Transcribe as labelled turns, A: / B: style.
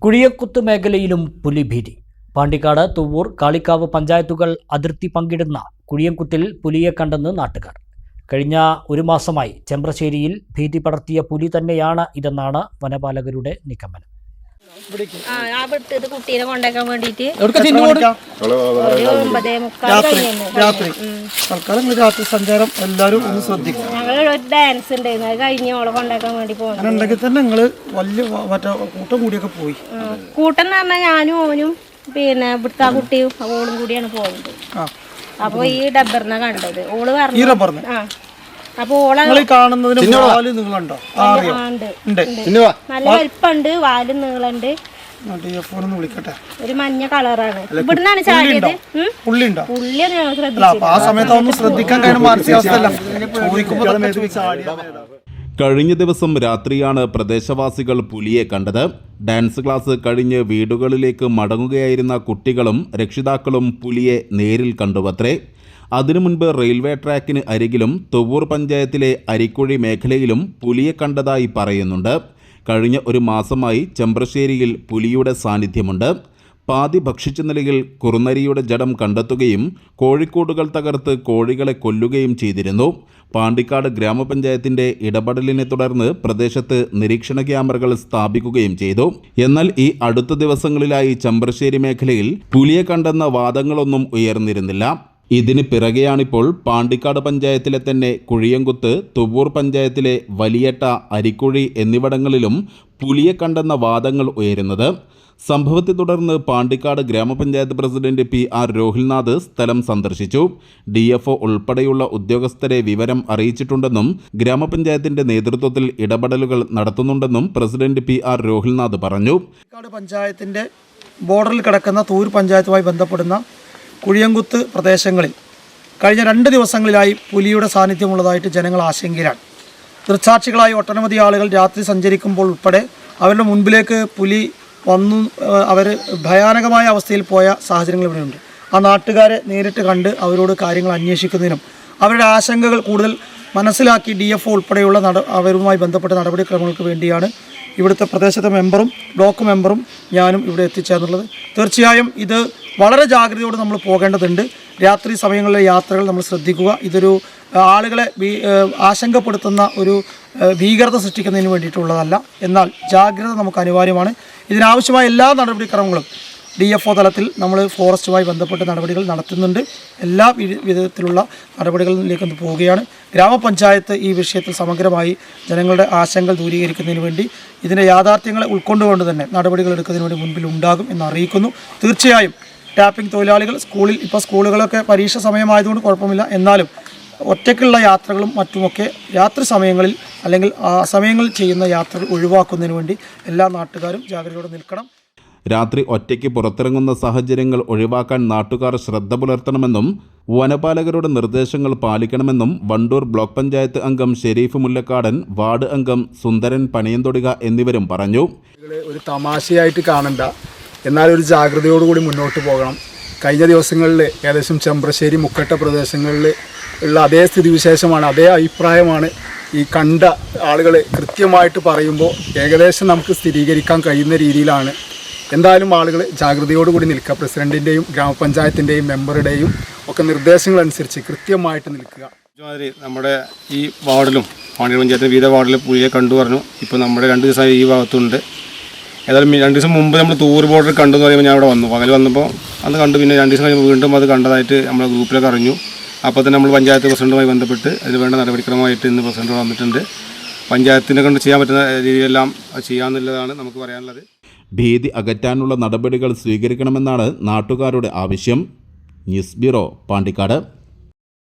A: കുഴിയക്കുത്ത് മേഖലയിലും പുലിഭീതി. പാണ്ടിക്കാട്, തുവ്വൂർ, കാളിക്കാവ് പഞ്ചായത്തുകൾ അതിർത്തി പങ്കിടുന്ന കുഴിയക്കുത്തിൽ പുലിയെ കണ്ടെന്ന് നാട്ടുകാർ. കഴിഞ്ഞ ഒരു മാസമായി ചെമ്പ്രശ്ശേരിയിൽ ഭീതി പടർത്തിയ പുലി തന്നെയാണ് ഇതെന്നാണ് വനപാലകരുടെ നിഗമനം.
B: കുട്ടീനെ കൊണ്ടേക്കാൻ വേണ്ടിട്ട്
C: രാത്രി സഞ്ചാരം എല്ലാവരും ഒന്ന് ശ്രദ്ധിക്കും.
B: ഞങ്ങൾ ഒരു ഡാൻസ് ഉണ്ടായിരുന്നു, അത് കഴിഞ്ഞ് ഓളെ കൊണ്ടേക്കാൻ വേണ്ടി പോകുന്നത്.
C: ഉണ്ടെങ്കിൽ തന്നെ നിങ്ങള് വലിയ മറ്റേ കൂട്ടം കൂടിയൊക്കെ പോയി.
B: കൂട്ടം എന്ന് പറഞ്ഞാൽ ഞാനും ഓനും പിന്നെ ഇവിടുത്തെ ആ കുട്ടിയും ഓളും കൂടിയാണ് പോകുന്നത്. അപ്പൊ ഈ ഡബ്ബറിനെ കണ്ടത് ഓള് പറഞ്ഞു. അപ്പൊ ഓളെ
C: കാണുന്നതിന്
B: നല്ല വലിപ്പുണ്ട്, വാലും നീളുണ്ട്, ഒരു മഞ്ഞ കളറാണ്. ഇവിടുന്നാണ് ചാടിയത്. പുള്ളിയാണ് ഞങ്ങൾ ശ്രദ്ധിച്ചത്.
D: കഴിഞ്ഞ ദിവസം രാത്രിയാണ് പ്രദേശവാസികൾ പുലിയെ കണ്ടത്. ഡാൻസ് ക്ലാസ് കഴിഞ്ഞ് വീടുകളിലേക്ക് മടങ്ങുകയായിരുന്ന കുട്ടികളും രക്ഷിതാക്കളും പുലിയെ നേരിൽ കണ്ടുവത്രേ. അതിനു മുൻപ് റെയിൽവേ ട്രാക്കിന് അരികിലും തുവ്വൂർ പഞ്ചായത്തിലെ അരിക്കുഴി മേഖലയിലും പുലിയെ കണ്ടതായി പറയുന്നുണ്ട്. കഴിഞ്ഞ ഒരു മാസമായി ചെമ്പ്രശ്ശേരിയിൽ പുലിയുടെ സാന്നിധ്യമുണ്ട്. പാതി ഭക്ഷിച്ച നിലയിൽ കുറുനരിയുടെ ജഡം കണ്ടെത്തുകയും കോഴിക്കൂടുകൾ തകർത്ത് കോഴികളെ കൊല്ലുകയും ചെയ്തിരുന്നു. പാണ്ടിക്കാട് ഗ്രാമപഞ്ചായത്തിന്റെ ഇടപെടലിനെ തുടർന്ന് പ്രദേശത്ത് നിരീക്ഷണ ക്യാമറകൾ സ്ഥാപിക്കുകയും ചെയ്തു. എന്നാൽ ഈ അടുത്ത ദിവസങ്ങളിലായി ചെമ്പ്രശ്ശേരി മേഖലയിൽ പുലിയെ കണ്ടെന്ന വാദങ്ങളൊന്നും ഉയർന്നിരുന്നില്ല. ഇതിന് പിറകെയാണിപ്പോൾ പാണ്ടിക്കാട് പഞ്ചായത്തിലെ തന്നെ കുഴിയങ്കുത്ത്, തുവ്വൂർ പഞ്ചായത്തിലെ വലിയട്ട, അരിക്കുഴി എന്നിവിടങ്ങളിലും പുലിയെ കണ്ടെന്ന വാദങ്ങൾ ഉയരുന്നത്. സംഭവത്തെ തുടർന്ന് പാണ്ടിക്കാട് ഗ്രാമപഞ്ചായത്ത് പ്രസിഡന്റ് PR രോഹിൽനാഥ് സ്ഥലം സന്ദർശിച്ചു. DFO ഉൾപ്പെടെയുള്ള ഉദ്യോഗസ്ഥരെ വിവരം അറിയിച്ചിട്ടുണ്ടെന്നും ഗ്രാമപഞ്ചായത്തിന്റെ നേതൃത്വത്തിൽ ഇടപെടലുകൾ നടത്തുന്നുണ്ടെന്നും പ്രസിഡന്റ് PR രോഹിൽനാഥ് പറഞ്ഞു.
C: പാണ്ടിക്കാട് പഞ്ചായത്തിന്റെ ബോർഡറിൽ കിടക്കുന്ന തൂർ പഞ്ചായത്തുമായി ബന്ധപ്പെടുന്ന കുഴിയങ്കുത്ത് പ്രദേശങ്ങളിൽ കഴിഞ്ഞ 2 ദിവസങ്ങളിലായി പുലിയുടെ സാന്നിധ്യമുള്ളതായിട്ട് ജനങ്ങൾ ആശങ്കയിലാണ്. ദൃക്സാക്ഷികളായി ഒട്ടനവധി ആളുകൾ രാത്രി സഞ്ചരിക്കുമ്പോൾ ഉൾപ്പെടെ അവരുടെ മുൻപിലേക്ക് പുലി വന്നു അവർ ഭയാനകമായ അവസ്ഥയിൽ പോയ സാഹചര്യങ്ങൾ ഇവിടെയുണ്ട്. ആ നാട്ടുകാരെ നേരിട്ട് കണ്ട് അവരോട് കാര്യങ്ങൾ അന്വേഷിക്കുന്നതിനും അവരുടെ ആശങ്കകൾ കൂടുതൽ മനസ്സിലാക്കി DFO ഉൾപ്പെടെയുള്ള അവരുമായി ബന്ധപ്പെട്ട നടപടിക്രമങ്ങൾക്ക് വേണ്ടിയാണ് ഇവിടുത്തെ പ്രദേശത്തെ മെമ്പറും ബ്ലോക്ക് മെമ്പറും ഞാനും ഇവിടെ എത്തിച്ചേർന്നുള്ളത്. തീർച്ചയായും ഇത് വളരെ ജാഗ്രതയോടെ നമ്മൾ പോകേണ്ടതുണ്ട്. രാത്രി സമയങ്ങളിലെ യാത്രകൾ നമ്മൾ ശ്രദ്ധിക്കുക. ഇതൊരു ആളുകളെ ആശങ്കപ്പെടുത്തുന്ന ഒരു ഭീകരത സൃഷ്ടിക്കുന്നതിന് വേണ്ടിയിട്ടുള്ളതല്ല. എന്നാൽ ജാഗ്രത നമുക്ക് അനിവാര്യമാണ്. ഇതിനാവശ്യമായ എല്ലാ നടപടിക്രമങ്ങളും DFO തലത്തിൽ നമ്മൾ ഫോറസ്റ്റുമായി ബന്ധപ്പെട്ട നടപടികൾ നടത്തുന്നുണ്ട്. എല്ലാ വിധത്തിലുള്ള നടപടികളിലേക്ക് പോവുകയാണ്. ഗ്രാമപഞ്ചായത്ത് ഈ വിഷയത്തിൽ സമഗ്രമായി ജനങ്ങളുടെ ആശങ്കകൾ ദൂരീകരിക്കുന്നതിന് വേണ്ടി ഇതിൻ്റെ യാഥാർത്ഥ്യങ്ങളെ ഉൾക്കൊണ്ടുകൊണ്ട് തന്നെ നടപടികൾ എടുക്കുന്നതിന് വേണ്ടി മുൻപിൽ ഉണ്ടാകും എന്ന് അറിയിക്കുന്നു. തീർച്ചയായും ടാപ്പിംഗ് തൊഴിലാളികൾ ഇപ്പോൾ സ്കൂളുകളൊക്കെ പരീക്ഷ സമയമായതുകൊണ്ട് കുഴപ്പമില്ല. എന്നാലും ഒറ്റയ്ക്കുള്ള യാത്രകളും മറ്റുമൊക്കെ രാത്രി സമയങ്ങളിൽ അല്ലെങ്കിൽ ആ സമയങ്ങളിൽ ചെയ്യുന്ന യാത്രകൾ ഒഴിവാക്കുന്നതിന് വേണ്ടി എല്ലാ നാട്ടുകാരും ജാഗ്രതയോടെ നിൽക്കണം.
D: രാത്രി ഒറ്റയ്ക്ക് പുറത്തിറങ്ങുന്ന സാഹചര്യങ്ങൾ ഒഴിവാക്കാൻ നാട്ടുകാർ ശ്രദ്ധ പുലർത്തണമെന്നും വനപാലകരുടെ നിർദ്ദേശങ്ങൾ പാലിക്കണമെന്നും വണ്ടൂർ ബ്ലോക്ക് പഞ്ചായത്ത് അംഗം ഷെരീഫ് മുല്ലക്കാടൻ, വാർഡ് അംഗം സുന്ദരൻ പണിയന്തൊടിക എന്നിവരും പറഞ്ഞു.
E: ഒരു തമാശയായിട്ട് കാണണ്ട, എന്നാൽ ഒരു ജാഗ്രതയോടുകൂടി മുന്നോട്ട് പോകണം. കഴിഞ്ഞ ദിവസങ്ങളിൽ ഏകദേശം ചെമ്പ്രശ്ശേരി, മുക്കട്ട പ്രദേശങ്ങളിൽ ഉള്ള അതേ സ്ഥിതിവിശേഷമാണ്, അതേ അഭിപ്രായമാണ് ഈ കണ്ട ആളുകൾ കൃത്യമായിട്ട് പറയുമ്പോൾ ഏകദേശം നമുക്ക് സ്ഥിരീകരിക്കാൻ കഴിയുന്ന രീതിയിലാണ്. എന്തായാലും ആളുകൾ ജാഗ്രതയോടുകൂടി നിൽക്കുക. പ്രസിഡന്റിൻ്റെയും ഗ്രാമപഞ്ചായത്തിൻ്റെയും മെമ്പറുടെയും ഒക്കെ നിർദ്ദേശങ്ങളനുസരിച്ച് കൃത്യമായിട്ട് നിൽക്കുക.
F: നമ്മുടെ ഈ വാർഡിലും പാണ്ടിക്കാട് പഞ്ചായത്തിൻ്റെ വിവിധ വാർഡിൽ പുലിയെ കണ്ടു പറഞ്ഞു. ഇപ്പോൾ നമ്മുടെ 2 ദിവസമായി ഈ ഭാഗത്തുണ്ട്. ഏതായാലും 2 ദിവസം മുമ്പ് നമ്മൾ തൂർ ബോർഡർ കണ്ടു എന്ന് പറയുമ്പോൾ ഞാൻ അവിടെ വന്നു. പകൽ വന്നപ്പോൾ അന്ന് കണ്ടു. പിന്നെ 2 ദിവസം കഴിയുമ്പോൾ വീണ്ടും അത് കണ്ടതായിട്ട് നമ്മുടെ ഗ്രൂപ്പിലൊക്കെ അറിഞ്ഞു. അപ്പോൾ തന്നെ നമ്മൾ പഞ്ചായത്ത് പ്രസിഡന്റുമായി ബന്ധപ്പെട്ട് അതിന് വേണ്ട നടപടിക്രമമായിട്ട് ഇന്ന് പ്രസിഡന്റ് വന്നിട്ടുണ്ട്. പഞ്ചായത്തിനെ കൊണ്ട് ചെയ്യാൻ പറ്റുന്ന രീതിയെല്ലാം ചെയ്യാമെന്നുള്ളതാണ് നമുക്ക് പറയാനുള്ളത്.
D: ഭീതി അകറ്റാനുള്ള നടപടികൾ സ്വീകരിക്കണമെന്നാണ് നാട്ടുകാരുടെ ആവശ്യം. News bureau, Pandikkad.